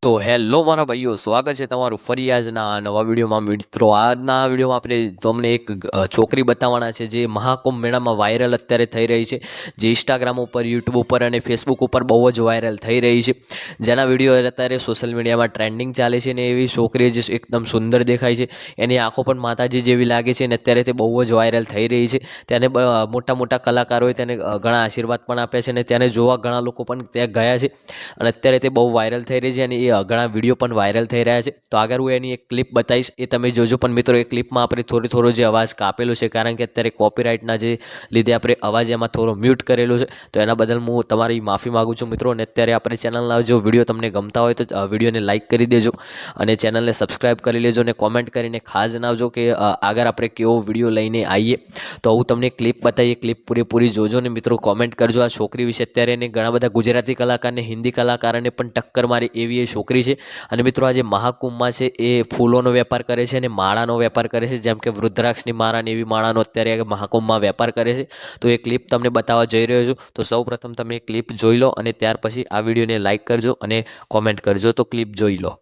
તો હેલો મારા ભાઈઓ, સ્વાગત છે તમારું ફરી આજના નવા વિડીયોમાં. મિત્રો, આજના વિડીયોમાં આપણે તમને એક છોકરી બતાવવાના છે જે મહાકુંભ મેળામાં વાયરલ અત્યારે થઈ રહી છે, જે ઇન્સ્ટાગ્રામ ઉપર, યુટ્યુબ ઉપર અને ફેસબુક ઉપર બહુ જ વાયરલ થઈ રહી છે, જેના વિડીયો અત્યારે સોશિયલ મીડિયામાં ટ્રેન્ડિંગ ચાલે છે. ને એવી છોકરી જે એકદમ સુંદર દેખાય છે, એની આંખો પણ માતાજી જેવી લાગે છે, અને અત્યારે તે બહુ જ વાયરલ થઈ રહી છે. તેને મોટા મોટા કલાકારોએ તેને ઘણા આશીર્વાદ પણ આપ્યા છે, અને તેને જોવા ઘણા લોકો પણ ત્યાં ગયા છે, અને અત્યારે તે બહુ વાયરલ થઈ રહી છે, અને એ ઘણા વિડીયો પણ વાયરલ થઈ રહ્યા છે. તો આગળ હું એની એક ક્લિપ બતાવીશ, એ તમે જોજો. પણ મિત્રો, એ ક્લિપમાં આપણે થોડો જે અવાજ કાપેલો છે, કારણ કે અત્યારે કોપીરાઇટના જે લીધે આપણે અવાજ એમાં થોડો મ્યુટ કરેલો છે, તો એના બદલ હું તમારી માફી માગું છું મિત્રો. અને અત્યારે આપણે ચેનલના જો વિડીયો તમને ગમતા હોય તો વિડીયોને લાઇક કરી દેજો, અને ચેનલને સબસ્ક્રાઈબ કરી લેજો, અને કોમેન્ટ કરીને ખાસ જણાવજો કે આગળ આપણે કેવો વિડીયો લઈને આવીએ. તો હું તમને ક્લિપ બતાવીએ, ક્લિપ પૂરેપૂરી જોજો, ને મિત્રો કોમેન્ટ કરજો. આ છોકરી વિશે અત્યારે એને ઘણા બધા ગુજરાતી કલાકારને, હિન્દી કલાકારોને પણ ટક્કર મારી એવી એ છોકરી છે. અને મિત્રો, આ જે મહાકુંભમાં છે એ ફૂલોનો વેપાર કરે છે અને માળાનો વેપાર કરે છે, જેમ કે વૃદ્રાક્ષની માળા ને એવી માળાનો અત્યારે મહાકુંભમાં વેપાર કરે છે. તો એ ક્લિપ તમને બતાવવા જઈ રહ્યો છું. તો સૌ પ્રથમ તમે એ ક્લિપ જોઈ લો, અને ત્યાર પછી આ વિડીયોને લાઇક કરજો અને કોમેન્ટ કરજો. તો ક્લિપ જોઈ લો.